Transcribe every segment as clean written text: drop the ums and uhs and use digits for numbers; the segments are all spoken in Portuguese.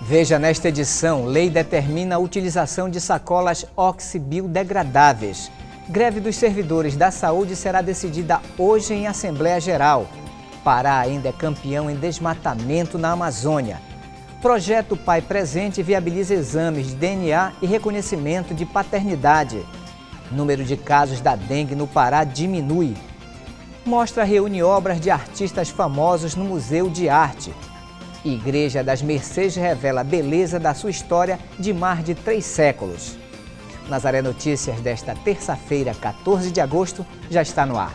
Veja nesta edição, lei determina a utilização de sacolas oxibiodegradáveis. Greve dos servidores da saúde será decidida hoje em Assembleia Geral. Pará ainda é campeão em desmatamento na Amazônia. Projeto Pai Presente viabiliza exames de DNA e reconhecimento de paternidade. Número de casos da dengue no Pará diminui. Mostra reúne obras de artistas famosos no Museu de Arte. Igreja das Mercês revela a beleza da sua história de mais de 3 séculos. Nazaré Notícias desta terça-feira, 14 de agosto, já está no ar.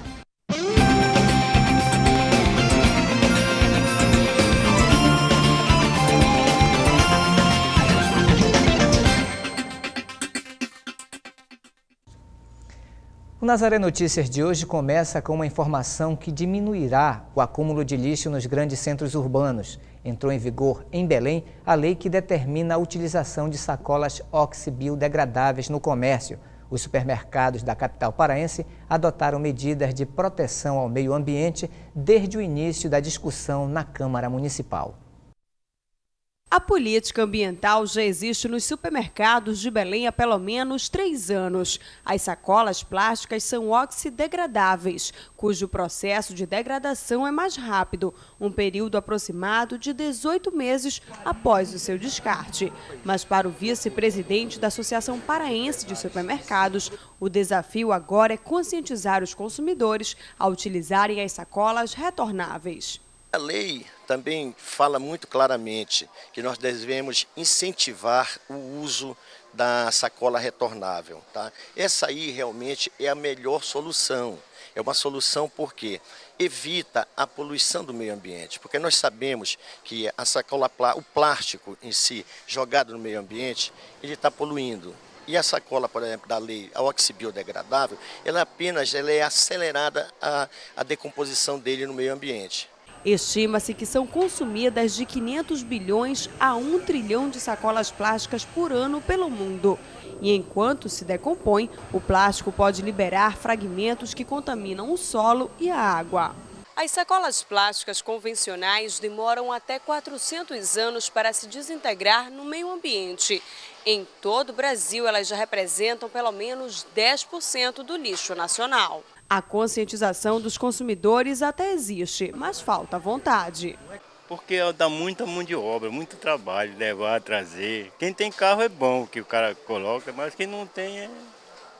O Nazaré Notícias de hoje começa com uma informação que diminuirá o acúmulo de lixo nos grandes centros urbanos. Entrou em vigor em Belém a lei que determina a utilização de sacolas oxibiodegradáveis no comércio. Os supermercados da capital paraense adotaram medidas de proteção ao meio ambiente desde o início da discussão na Câmara Municipal. A política ambiental já existe nos supermercados de Belém há pelo menos 3 anos. As sacolas plásticas são oxidegradáveis, cujo processo de degradação é mais rápido, um período aproximado de 18 meses após o seu descarte. Mas para o vice-presidente da Associação Paraense de Supermercados, o desafio agora é conscientizar os consumidores a utilizarem as sacolas retornáveis. A lei também fala muito claramente que nós devemos incentivar o uso da sacola retornável. Tá? Essa aí realmente é a melhor solução. É uma solução porque evita a poluição do meio ambiente. Porque nós sabemos que a sacola, o plástico em si, jogado no meio ambiente, ele está poluindo. E a sacola, por exemplo, da lei, a oxibiodegradável, ela é acelerada a decomposição dele no meio ambiente. Estima-se que são consumidas de 500 bilhões a 1 trilhão de sacolas plásticas por ano pelo mundo. E enquanto se decompõe, o plástico pode liberar fragmentos que contaminam o solo e a água. As sacolas plásticas convencionais demoram até 400 anos para se desintegrar no meio ambiente. Em todo o Brasil, elas já representam pelo menos 10% do lixo nacional. A conscientização dos consumidores até existe, mas falta vontade. Porque dá muita mão de obra, muito trabalho, levar, trazer. Quem tem carro é bom que o cara coloca, mas quem não tem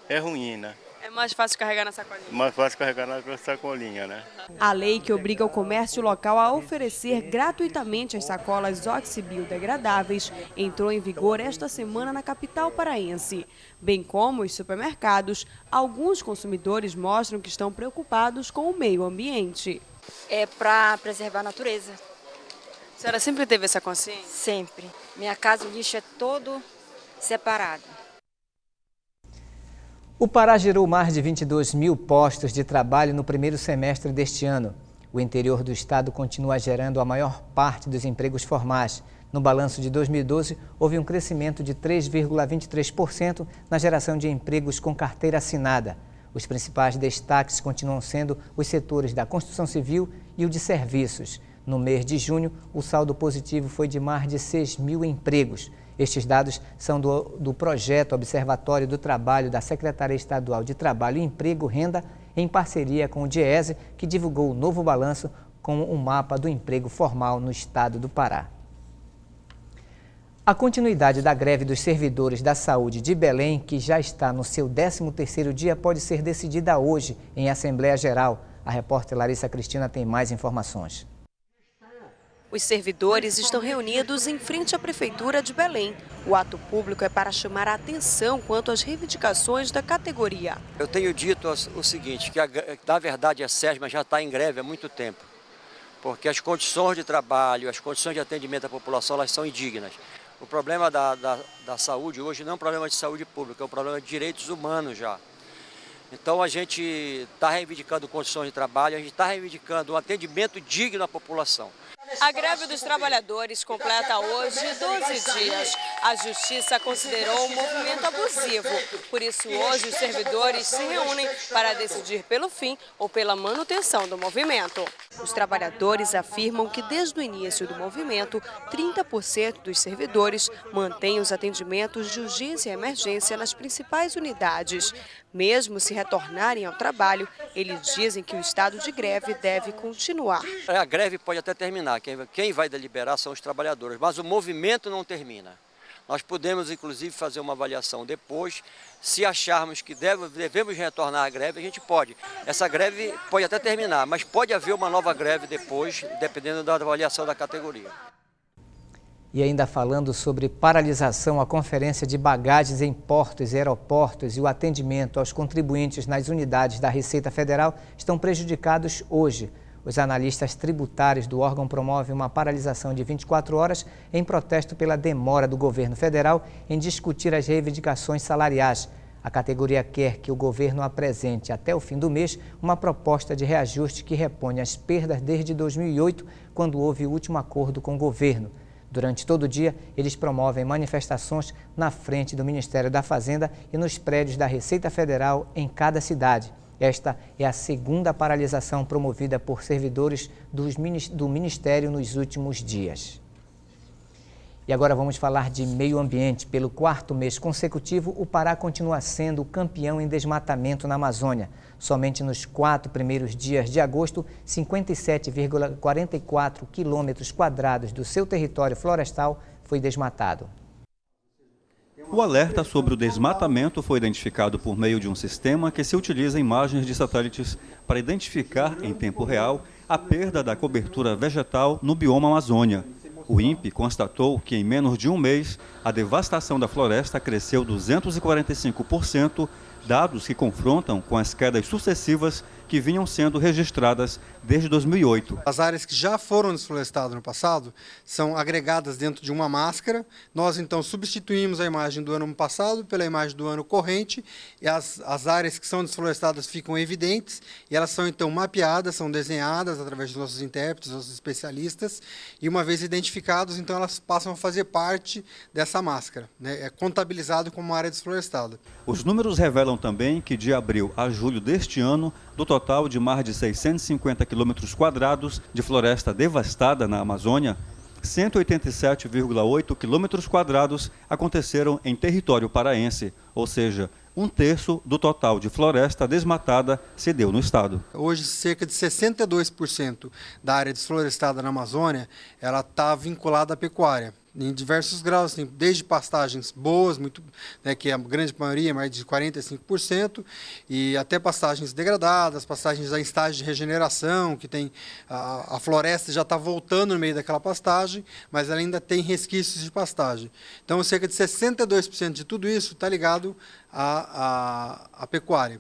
é ruim, né? É mais fácil carregar na sacolinha. Mais fácil carregar na sacolinha, né? A lei que obriga o comércio local a oferecer gratuitamente as sacolas oxibiodegradáveis entrou em vigor esta semana na capital paraense. Bem como os supermercados, alguns consumidores mostram que estão preocupados com o meio ambiente. É para preservar a natureza. A senhora sempre teve essa consciência? Sempre. Minha casa, o lixo é todo separado. O Pará gerou mais de 22 mil postos de trabalho no primeiro semestre deste ano. O interior do estado continua gerando a maior parte dos empregos formais. No balanço de 2012, houve um crescimento de 3,23% na geração de empregos com carteira assinada. Os principais destaques continuam sendo os setores da construção civil e o de serviços. No mês de junho, o saldo positivo foi de mais de 6 mil empregos. Estes dados são do projeto Observatório do Trabalho da Secretaria Estadual de Trabalho, Emprego e Renda, em parceria com o DIESE, que divulgou o novo balanço com um mapa do emprego formal no estado do Pará. A continuidade da greve dos servidores da saúde de Belém, que já está no seu 13º dia, pode ser decidida hoje em Assembleia Geral. A repórter Larissa Cristina tem mais informações. Os servidores estão reunidos em frente à Prefeitura de Belém. O ato público é para chamar a atenção quanto às reivindicações da categoria. Eu tenho dito o seguinte, que na verdade a SESMA já está em greve há muito tempo, porque as condições de trabalho, as condições de atendimento à população, elas são indignas. O problema da saúde hoje não é um problema de saúde pública, é um problema de direitos humanos já. Então a gente está reivindicando condições de trabalho, a gente está reivindicando um atendimento digno à população. A greve dos trabalhadores completa hoje 12 dias. A Justiça considerou o movimento abusivo. Por isso, hoje, os servidores se reúnem para decidir pelo fim ou pela manutenção do movimento. Os trabalhadores afirmam que, desde o início do movimento, 30% dos servidores mantêm os atendimentos de urgência e emergência nas principais unidades. Mesmo se retornarem ao trabalho, eles dizem que o estado de greve deve continuar. A greve pode até terminar, quem vai deliberar são os trabalhadores, mas o movimento não termina. Nós podemos, inclusive, fazer uma avaliação depois, se acharmos que devemos retornar à greve, a gente pode. Essa greve pode até terminar, mas pode haver uma nova greve depois, dependendo da avaliação da categoria. E ainda falando sobre paralisação, a conferência de bagagens em portos e aeroportos e o atendimento aos contribuintes nas unidades da Receita Federal estão prejudicados hoje. Os analistas tributários do órgão promovem uma paralisação de 24 horas em protesto pela demora do governo federal em discutir as reivindicações salariais. A categoria quer que o governo apresente até o fim do mês uma proposta de reajuste que repõe as perdas desde 2008, quando houve o último acordo com o governo. Durante todo o dia, eles promovem manifestações na frente do Ministério da Fazenda e nos prédios da Receita Federal em cada cidade. Esta é a segunda paralisação promovida por servidores do Ministério nos últimos dias. E agora vamos falar de meio ambiente. Pelo quarto mês consecutivo, o Pará continua sendo o campeão em desmatamento na Amazônia. Somente nos 4 primeiros dias de agosto, 57,44 quilômetros quadrados do seu território florestal foi desmatado. O alerta sobre o desmatamento foi identificado por meio de um sistema que se utiliza imagens de satélites para identificar em tempo real a perda da cobertura vegetal no bioma Amazônia. O INPE constatou que em menos de um mês a devastação da floresta cresceu 245%, dados que confrontam com as quedas sucessivas que vinham sendo registradas desde 2008. As áreas que já foram desflorestadas no passado são agregadas dentro de uma máscara. Nós, então, substituímos a imagem do ano passado pela imagem do ano corrente e as áreas que são desflorestadas ficam evidentes e elas são, então, mapeadas, são desenhadas através dos nossos intérpretes, nossos especialistas e, uma vez identificados, então, elas passam a fazer parte dessa máscara, né? É contabilizado como área desflorestada. Os números revelam também que de abril a julho deste ano, do total de mais de 650 quilômetros quadrados de floresta devastada na Amazônia, 187,8 quilômetros quadrados aconteceram em território paraense, ou seja, 1/3 do total de floresta desmatada se deu no estado. Hoje, cerca de 62% da área desflorestada na Amazônia, ela está vinculada à pecuária. Em diversos graus, assim, desde pastagens boas, muito, né, que a grande maioria, mais de 45%, e até pastagens degradadas, pastagens em estágio de regeneração, que tem a floresta já está voltando no meio daquela pastagem, mas ela ainda tem resquícios de pastagem. Então, cerca de 62% de tudo isso está ligado à pecuária.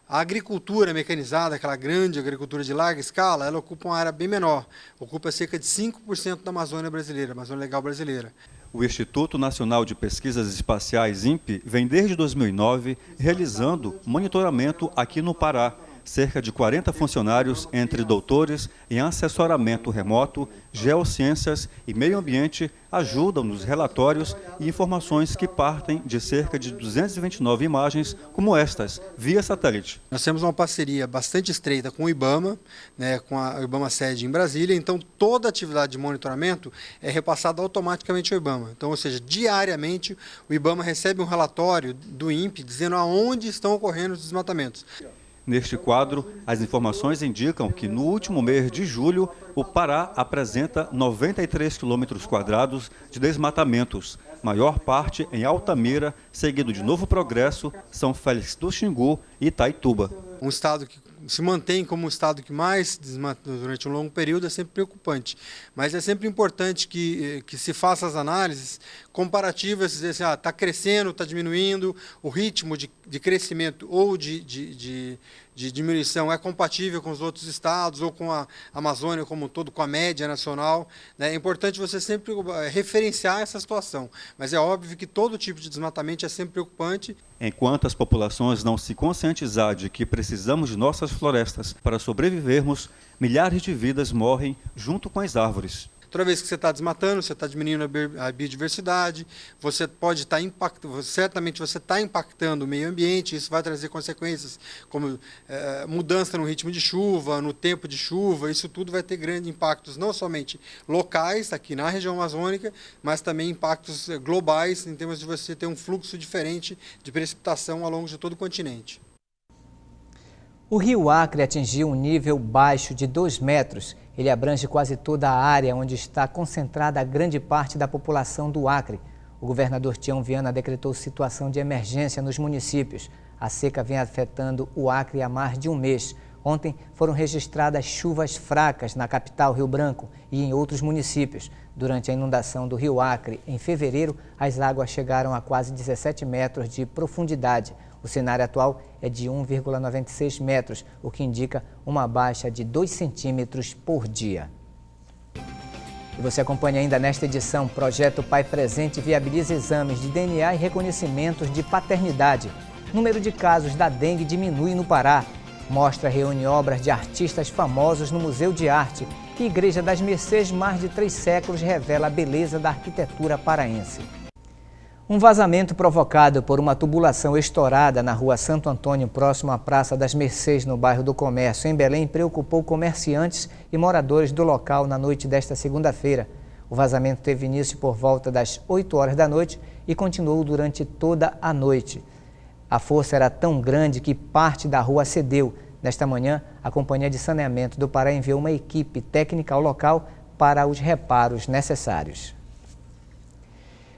A agricultura mecanizada, aquela grande agricultura de larga escala, ela ocupa uma área bem menor, ocupa cerca de 5% da Amazônia brasileira, Amazônia Legal brasileira. O Instituto Nacional de Pesquisas Espaciais, INPE, vem desde 2009 realizando monitoramento aqui no Pará. Cerca de 40 funcionários, entre doutores em assessoramento remoto, geociências e meio ambiente, ajudam nos relatórios e informações que partem de cerca de 229 imagens como estas, via satélite. Nós temos uma parceria bastante estreita com o IBAMA, né, com a IBAMA sede em Brasília, então toda atividade de monitoramento é repassada automaticamente ao IBAMA. Então, ou seja, diariamente o IBAMA recebe um relatório do INPE dizendo aonde estão ocorrendo os desmatamentos. Neste quadro, as informações indicam que no último mês de julho, o Pará apresenta 93 quilômetros quadrados de desmatamentos, maior parte em Altamira, seguido de Novo Progresso, São Félix do Xingu e Itaituba. Um estado que se mantém como o estado que mais desmata durante um longo período é sempre preocupante, mas é sempre importante que se faça as análises comparativas, dizer assim, está crescendo, está diminuindo, o ritmo de crescimento ou de diminuição é compatível com os outros estados ou com a Amazônia como um todo, com a média nacional. É importante você sempre referenciar essa situação, mas é óbvio que todo tipo de desmatamento é sempre preocupante. Enquanto as populações não se conscientizar de que precisamos de nossas florestas para sobrevivermos, milhares de vidas morrem junto com as árvores. Toda vez que você está desmatando, você está diminuindo a biodiversidade, você pode estar impactando, certamente você está impactando o meio ambiente, isso vai trazer consequências como mudança no ritmo de chuva, no tempo de chuva, isso tudo vai ter grandes impactos, não somente locais, aqui na região amazônica, mas também impactos globais, em termos de você ter um fluxo diferente de precipitação ao longo de todo o continente. O rio Acre atingiu um nível baixo de 2 metros. Ele abrange quase toda a área onde está concentrada a grande parte da população do Acre. O governador Tião Viana decretou situação de emergência nos municípios. A seca vem afetando o Acre há mais de um mês. Ontem foram registradas chuvas fracas na capital, Rio Branco, e em outros municípios. Durante a inundação do rio Acre, em fevereiro, as águas chegaram a quase 17 metros de profundidade. O cenário atual é de 1,96 metros, o que indica uma baixa de 2 centímetros por dia. E você acompanha ainda nesta edição, Projeto Pai Presente viabiliza exames de DNA e reconhecimentos de paternidade. Número de casos da dengue diminui no Pará. Mostra reúne obras de artistas famosos no Museu de Arte. E Igreja das Mercês, mais de 3 séculos, revela a beleza da arquitetura paraense. Um vazamento provocado por uma tubulação estourada na rua Santo Antônio, próximo à Praça das Mercês, no bairro do Comércio, em Belém, preocupou comerciantes e moradores do local na noite desta segunda-feira. O vazamento teve início por volta das 8 horas da noite e continuou durante toda a noite. A força era tão grande que parte da rua cedeu. Nesta manhã, a Companhia de Saneamento do Pará enviou uma equipe técnica ao local para os reparos necessários.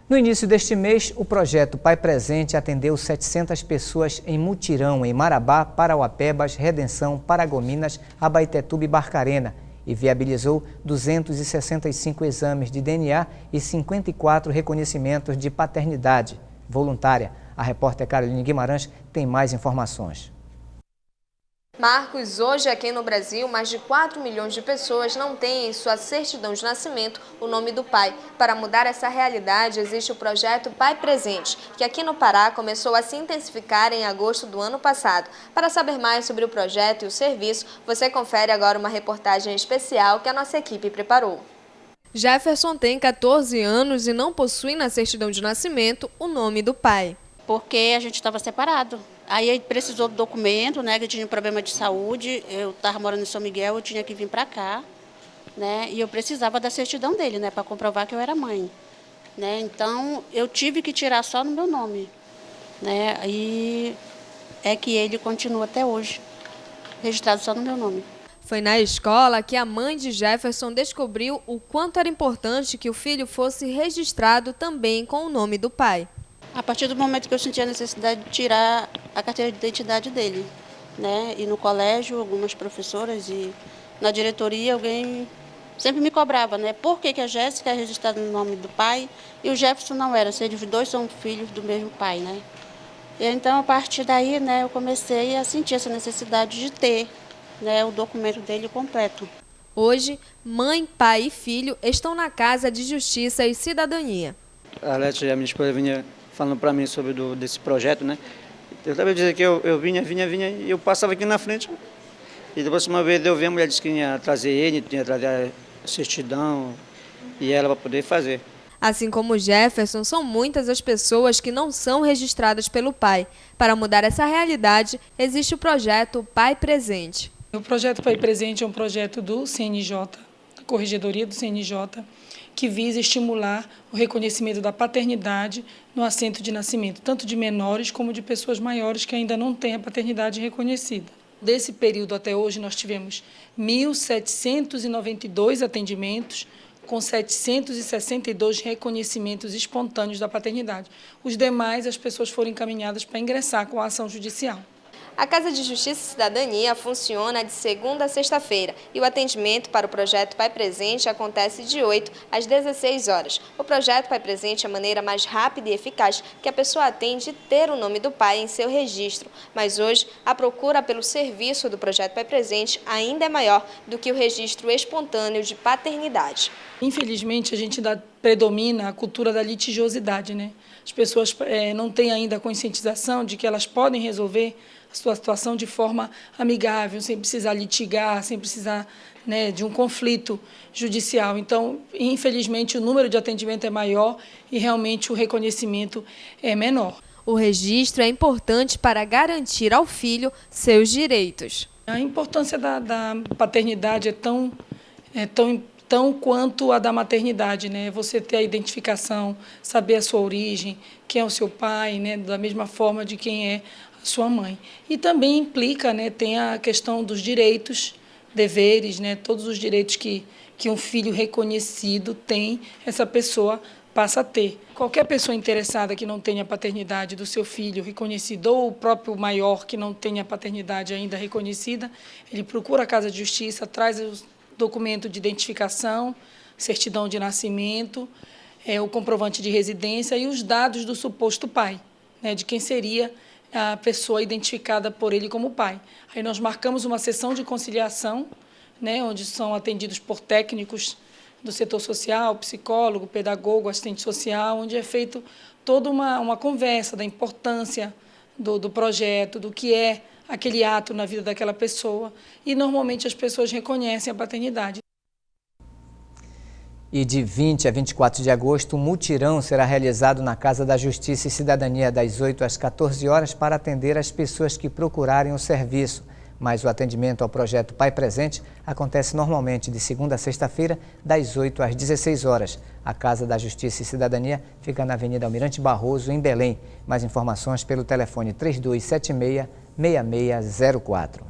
No início deste mês, o projeto Pai Presente atendeu 700 pessoas em mutirão em Marabá, Parauapebas, Redenção, Paragominas, Abaetetuba e Barcarena e viabilizou 265 exames de DNA e 54 reconhecimentos de paternidade voluntária. A repórter Caroline Guimarães tem mais informações. Marcos, hoje aqui no Brasil, mais de 4 milhões de pessoas não têm em sua certidão de nascimento o nome do pai. Para mudar essa realidade, existe o projeto Pai Presente, que aqui no Pará começou a se intensificar em agosto do ano passado. Para saber mais sobre o projeto e o serviço, você confere agora uma reportagem especial que a nossa equipe preparou. Jefferson tem 14 anos e não possui na certidão de nascimento o nome do pai. Porque a gente estava separado. Aí ele precisou do documento, né, que tinha um problema de saúde, eu estava morando em São Miguel, eu tinha que vir para cá, né, e eu precisava da certidão dele, né, para comprovar que eu era mãe, né, então eu tive que tirar só no meu nome, né, e é que ele continua até hoje, registrado só no meu nome. Foi na escola que a mãe de Jefferson descobriu o quanto era importante que o filho fosse registrado também com o nome do pai. A partir do momento que eu senti a necessidade de tirar a carteira de identidade dele, né? E no colégio, algumas professoras e na diretoria, alguém sempre me cobrava, né? Por que a Jéssica é registrada no nome do pai e o Jefferson não era? Se eles dois são filhos do mesmo pai, né? E então, a partir daí, né, eu comecei a sentir essa necessidade de ter, né, o documento dele completo. Hoje, mãe, pai e filho estão na Casa de Justiça e Cidadania. A Leti, a minha esposa, vinha falando para mim sobre desse projeto, né? Eu estava dizendo que eu vinha e eu passava aqui na frente. E depois, uma vez eu vi, a mulher disse que ia trazer ele, ia trazer a certidão e ela para poder fazer. Assim como Jefferson, são muitas as pessoas que não são registradas pelo pai. Para mudar essa realidade, existe o projeto Pai Presente. O projeto Pai Presente é um projeto do CNJ, da Corregedoria do CNJ, que visa estimular o reconhecimento da paternidade no assento de nascimento, tanto de menores como de pessoas maiores que ainda não têm a paternidade reconhecida. Desse período até hoje, nós tivemos 1.792 atendimentos, com 762 reconhecimentos espontâneos da paternidade. Os demais, as pessoas foram encaminhadas para ingressar com a ação judicial. A Casa de Justiça e Cidadania funciona de segunda a sexta-feira e o atendimento para o projeto Pai Presente acontece de 8 às 16 horas. O projeto Pai Presente é a maneira mais rápida e eficaz que a pessoa tem de ter o nome do pai em seu registro. Mas hoje, a procura pelo serviço do projeto Pai Presente ainda é maior do que o registro espontâneo de paternidade. Infelizmente, a gente predomina a cultura da litigiosidade, né? As pessoas não têm ainda a conscientização de que elas podem resolver a sua situação de forma amigável, sem precisar litigar, sem precisar né, de um conflito judicial. Então, infelizmente, o número de atendimento é maior e realmente o reconhecimento é menor. O registro é importante para garantir ao filho seus direitos. A importância da paternidade é tão quanto a da maternidade, né? Você ter a identificação, saber a sua origem, quem é o seu pai, né? Da mesma forma de quem é a sua mãe. E também implica, né? Tem a questão dos direitos, deveres, né? Todos os direitos que um filho reconhecido tem, essa pessoa passa a ter. Qualquer pessoa interessada que não tenha a paternidade do seu filho reconhecida, ou o próprio maior que não tenha a paternidade ainda reconhecida, ele procura a Casa de Justiça, traz o documento de identificação, certidão de nascimento, o comprovante de residência e os dados do suposto pai, né, de quem seria a pessoa identificada por ele como pai. Aí nós marcamos uma sessão de conciliação, né, onde são atendidos por técnicos do setor social, psicólogo, pedagogo, assistente social, onde é feito toda uma conversa da importância do projeto, do que é aquele ato na vida daquela pessoa. E, normalmente, as pessoas reconhecem a paternidade. E de 20 a 24 de agosto, um mutirão será realizado na Casa da Justiça e Cidadania, das 8 às 14 horas, para atender as pessoas que procurarem o serviço. Mas o atendimento ao projeto Pai Presente acontece normalmente de segunda a sexta-feira, das 8 às 16 horas. A Casa da Justiça e Cidadania fica na Avenida Almirante Barroso, em Belém. Mais informações pelo telefone 3276-6604.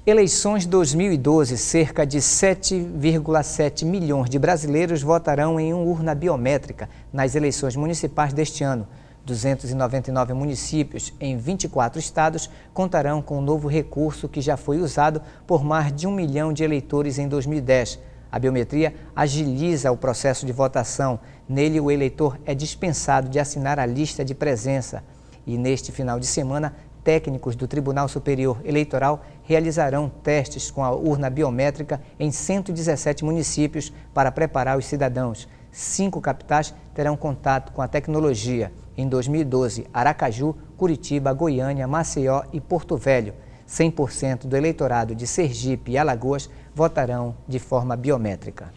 Eleições 2012, cerca de 7,7 milhões de brasileiros votarão em uma urna biométrica nas eleições municipais deste ano. 299 municípios em 24 estados contarão com um novo recurso que já foi usado por mais de 1 milhão de eleitores em 2010. A biometria agiliza o processo de votação. Nele, o eleitor é dispensado de assinar a lista de presença. E neste final de semana, técnicos do Tribunal Superior Eleitoral realizarão testes com a urna biométrica em 117 municípios para preparar os cidadãos. 5 capitais terão contato com a tecnologia. Em 2012, Aracaju, Curitiba, Goiânia, Maceió e Porto Velho. 100% do eleitorado de Sergipe e Alagoas votarão de forma biométrica.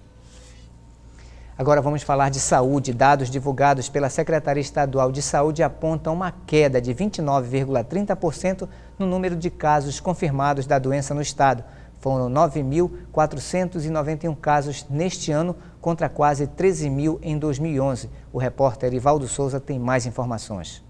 Agora vamos falar de saúde. Dados divulgados pela Secretaria Estadual de Saúde apontam uma queda de 29,30% no número de casos confirmados da doença no estado. Foram 9.491 casos neste ano, contra quase 13 mil em 2011. O repórter Ivaldo Souza tem mais informações.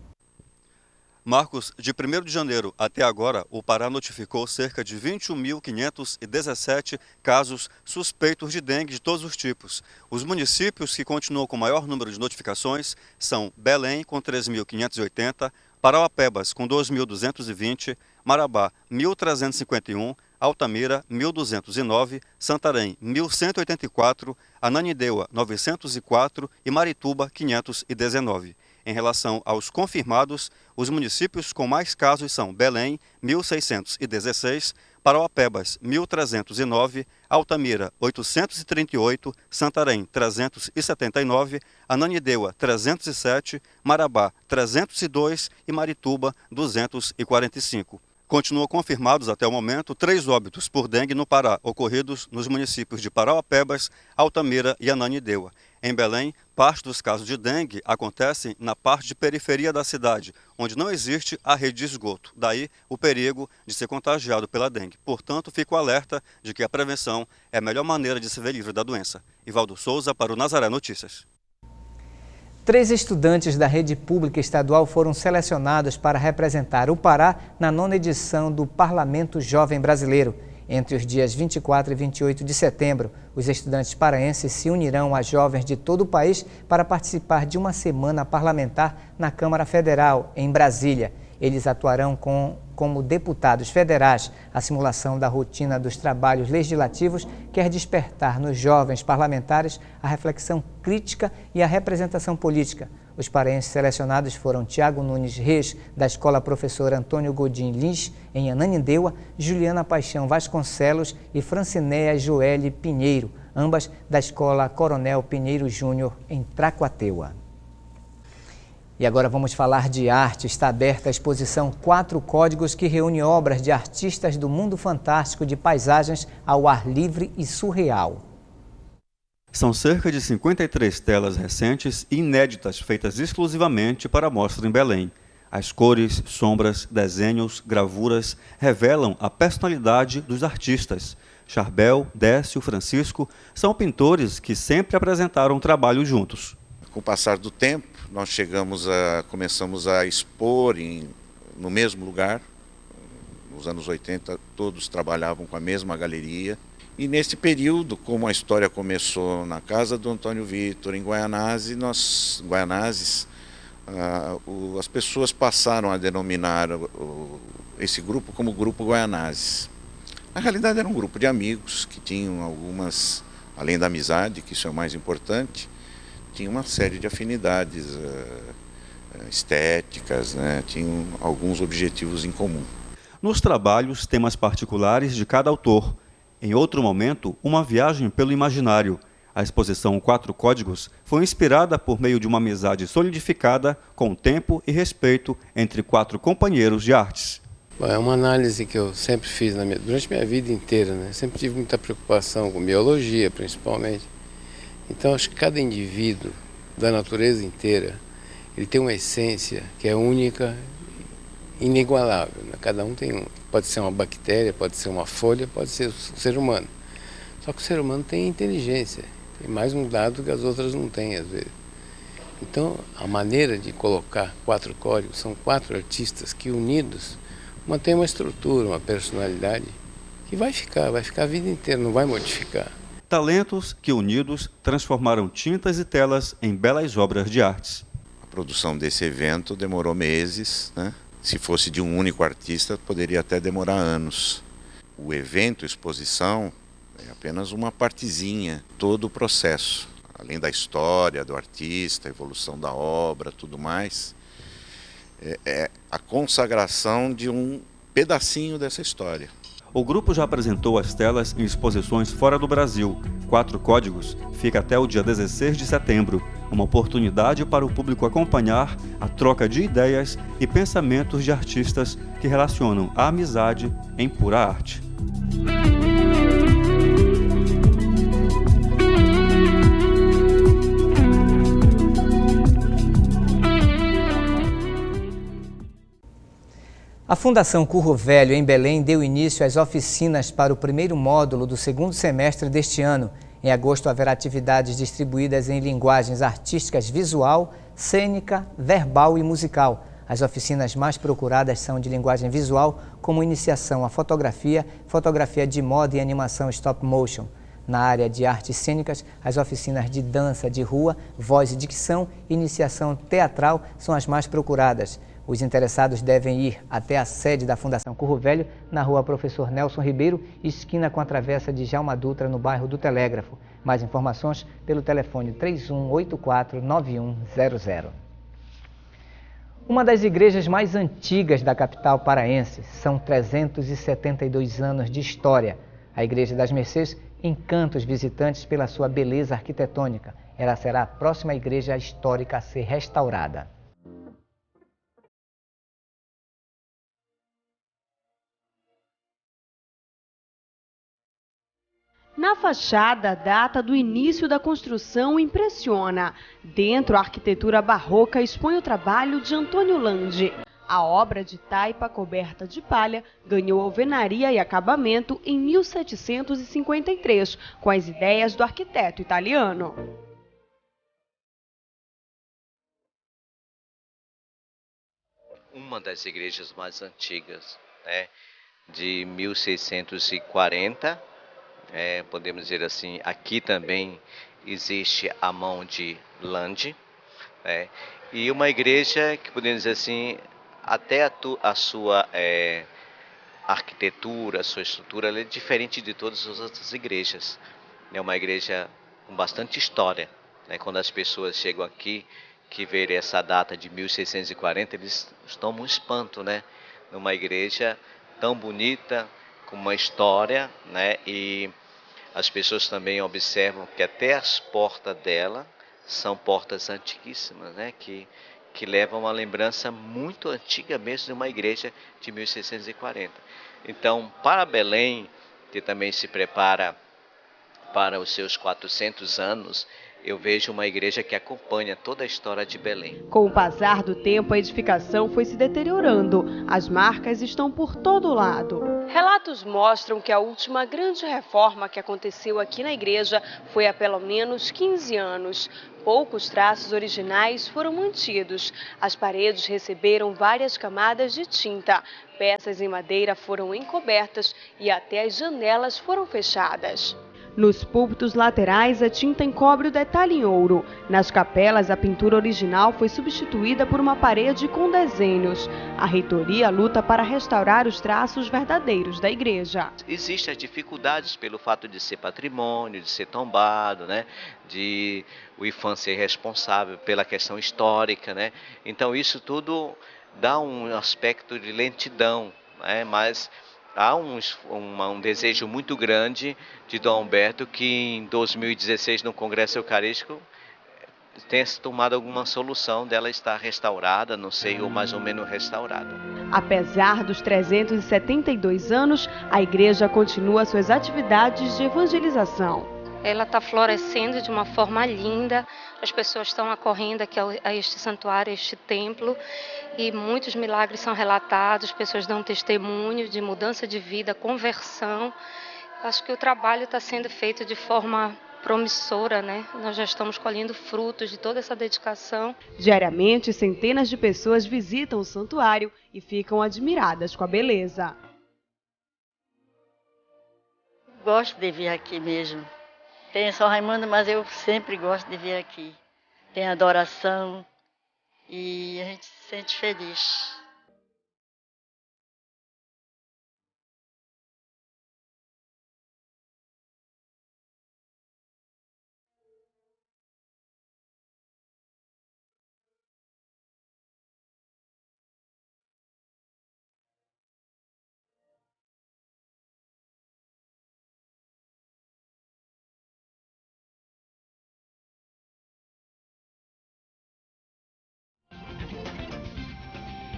Marcos, de 1º de janeiro até agora, o Pará notificou cerca de 21.517 casos suspeitos de dengue de todos os tipos. Os municípios que continuam com maior número de notificações são Belém, com 3.580, Parauapebas, com 2.220, Marabá, 1.351, Altamira, 1.209, Santarém, 1.184, Ananindeua, 904 e Marituba, 519. Em relação aos confirmados, os municípios com mais casos são Belém, 1.616, Parauapebas, 1.309, Altamira, 838, Santarém, 379, Ananindeua, 307, Marabá, 302 e Marituba, 245. Continuam confirmados até o momento 3 óbitos por dengue no Pará, ocorridos nos municípios de Parauapebas, Altamira e Ananindeua. Em Belém, parte dos casos de dengue acontecem na parte de periferia da cidade, onde não existe a rede de esgoto. Daí o perigo de ser contagiado pela dengue. Portanto, fica o alerta de que a prevenção é a melhor maneira de se ver livre da doença. Ivaldo Souza para o Nazaré Notícias. 3 estudantes da rede pública estadual foram selecionados para representar o Pará na 9ª edição do Parlamento Jovem Brasileiro. Entre os dias 24 e 28 de setembro, os estudantes paraenses se unirão a jovens de todo o país para participar de uma semana parlamentar na Câmara Federal, em Brasília. Eles atuarão como deputados federais. A simulação da rotina dos trabalhos legislativos quer despertar nos jovens parlamentares a reflexão crítica e a representação política. Os paraenses selecionados foram Tiago Nunes Reis, da Escola Professor Antônio Godin Lins, em Ananindeua, Juliana Paixão Vasconcelos e Francinéia Joelle Pinheiro, ambas da Escola Coronel Pinheiro Júnior, em Tracuateua. E agora vamos falar de arte. Está aberta a exposição 4 Códigos, que reúne obras de artistas do mundo fantástico de paisagens ao ar livre e surreal. São cerca de 53 telas recentes e inéditas feitas exclusivamente para a mostra em Belém. As cores, sombras, desenhos, gravuras revelam a personalidade dos artistas. Charbel, Décio, Francisco são pintores que sempre apresentaram trabalho juntos. Com o passar do tempo, nós começamos a expor no mesmo lugar. Nos anos 80, todos trabalhavam com a mesma galeria. E nesse período, como a história começou na casa do Antônio Vitor, em Guaianazes, as pessoas passaram a denominar esse grupo como Grupo Guaianazes. Na realidade, era um grupo de amigos que tinham algumas, além da amizade, que isso é o mais importante, tinha uma série de afinidades estéticas, né? Tinham alguns objetivos em comum. Nos trabalhos, temas particulares de cada autor. Em outro momento, uma viagem pelo imaginário. A exposição 4 Códigos foi inspirada por meio de uma amizade solidificada com tempo e respeito entre 4 companheiros de artes. É uma análise que eu sempre fiz durante minha vida inteira, né? Sempre tive muita preocupação com biologia, principalmente. Então, acho que cada indivíduo da natureza inteira, ele tem uma essência que é única, inigualável, né? Cada um tem pode ser uma bactéria, pode ser uma folha, pode ser o ser humano. Só que o ser humano tem inteligência, tem mais um dado que as outras não têm, às vezes. Então, a maneira de colocar 4 códigos, são 4 artistas que, unidos, mantêm uma estrutura, uma personalidade que vai ficar a vida inteira, não vai modificar. Talentos que, unidos, transformaram tintas e telas em belas obras de artes. A produção desse evento demorou meses, né? Se fosse de um único artista, poderia até demorar anos. O evento, exposição, é apenas uma partezinha, todo o processo. Além da história do artista, a evolução da obra, tudo mais, é a consagração de um pedacinho dessa história. O grupo já apresentou as telas em exposições fora do Brasil. 4 Códigos fica até o dia 16 de setembro, uma oportunidade para o público acompanhar a troca de ideias e pensamentos de artistas que relacionam a amizade em pura arte. A Fundação Curro Velho, em Belém, deu início às oficinas para o primeiro módulo do segundo semestre deste ano. Em agosto, haverá atividades distribuídas em linguagens artísticas visual, cênica, verbal e musical. As oficinas mais procuradas são de linguagem visual, como iniciação à fotografia, fotografia de moda e animação stop motion. Na área de artes cênicas, as oficinas de dança de rua, voz e dicção e iniciação teatral são as mais procuradas. Os interessados devem ir até a sede da Fundação Curro Velho, na rua Professor Nelson Ribeiro, esquina com a travessa de Djalma Dutra, no bairro do Telégrafo. Mais informações pelo telefone 3184-9100. Uma das igrejas mais antigas da capital paraense, são 372 anos de história. A Igreja das Mercês encanta os visitantes pela sua beleza arquitetônica. Ela será a próxima igreja histórica a ser restaurada. Na fachada, a data do início da construção impressiona. Dentro, a arquitetura barroca expõe o trabalho de Antônio Landi. A obra de taipa coberta de palha ganhou alvenaria e acabamento em 1753, com as ideias do arquiteto italiano. Uma das igrejas mais antigas, né, de 1640, podemos dizer assim, aqui também existe a mão de Landi, né, e uma igreja que podemos dizer assim, até a sua arquitetura, a sua estrutura, ela é diferente de todas as outras igrejas. É uma igreja com bastante história, né? Quando as pessoas chegam aqui, que verem essa data de 1640, eles tomam um espanto, né? Numa igreja tão bonita, com uma história, né? E as pessoas também observam que até as portas dela são portas antiquíssimas, né? Que que leva a uma lembrança muito antiga mesmo de uma igreja de 1640. Então, para Belém, que também se prepara para os seus 400 anos, eu vejo uma igreja que acompanha toda a história de Belém. Com o passar do tempo, a edificação foi se deteriorando. As marcas estão por todo lado. Relatos mostram que a última grande reforma que aconteceu aqui na igreja foi há pelo menos 15 anos. Poucos traços originais foram mantidos. As paredes receberam várias camadas de tinta. Peças em madeira foram encobertas e até as janelas foram fechadas. Nos púlpitos laterais, a tinta encobre o detalhe em ouro. Nas capelas, a pintura original foi substituída por uma parede com desenhos. A reitoria luta para restaurar os traços verdadeiros da igreja. Existem as dificuldades pelo fato de ser patrimônio, de ser tombado, né? De o IPHAN ser responsável pela questão histórica, né? Então isso tudo dá um aspecto de lentidão, né? Mas há um desejo muito grande de Dom Humberto que em 2016 no Congresso Eucarístico tenha se tomado alguma solução dela estar restaurada, não sei, ou mais ou menos restaurada. Apesar dos 372 anos, a igreja continua suas atividades de evangelização. Ela está florescendo de uma forma linda, as pessoas estão acorrendo aqui a este santuário, a este templo, e muitos milagres são relatados, pessoas dão testemunho de mudança de vida, conversão. Acho que o trabalho está sendo feito de forma promissora, né? Nós já estamos colhendo frutos de toda essa dedicação. Diariamente, centenas de pessoas visitam o santuário e ficam admiradas com a beleza. Gosto de vir aqui mesmo. Tem São Raimundo, mas eu sempre gosto de vir aqui. Tem adoração e a gente se sente feliz.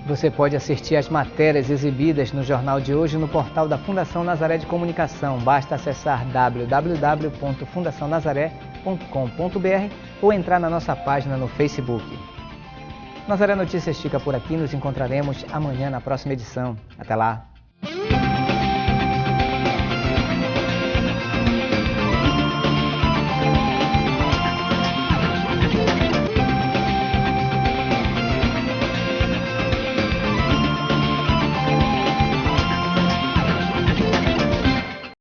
Você pode assistir às matérias exibidas no Jornal de Hoje no portal da Fundação Nazaré de Comunicação. Basta acessar www.fundacionazaré.com.br ou entrar na nossa página no Facebook. Nazaré Notícias fica por aqui, nos encontraremos amanhã na próxima edição. Até lá!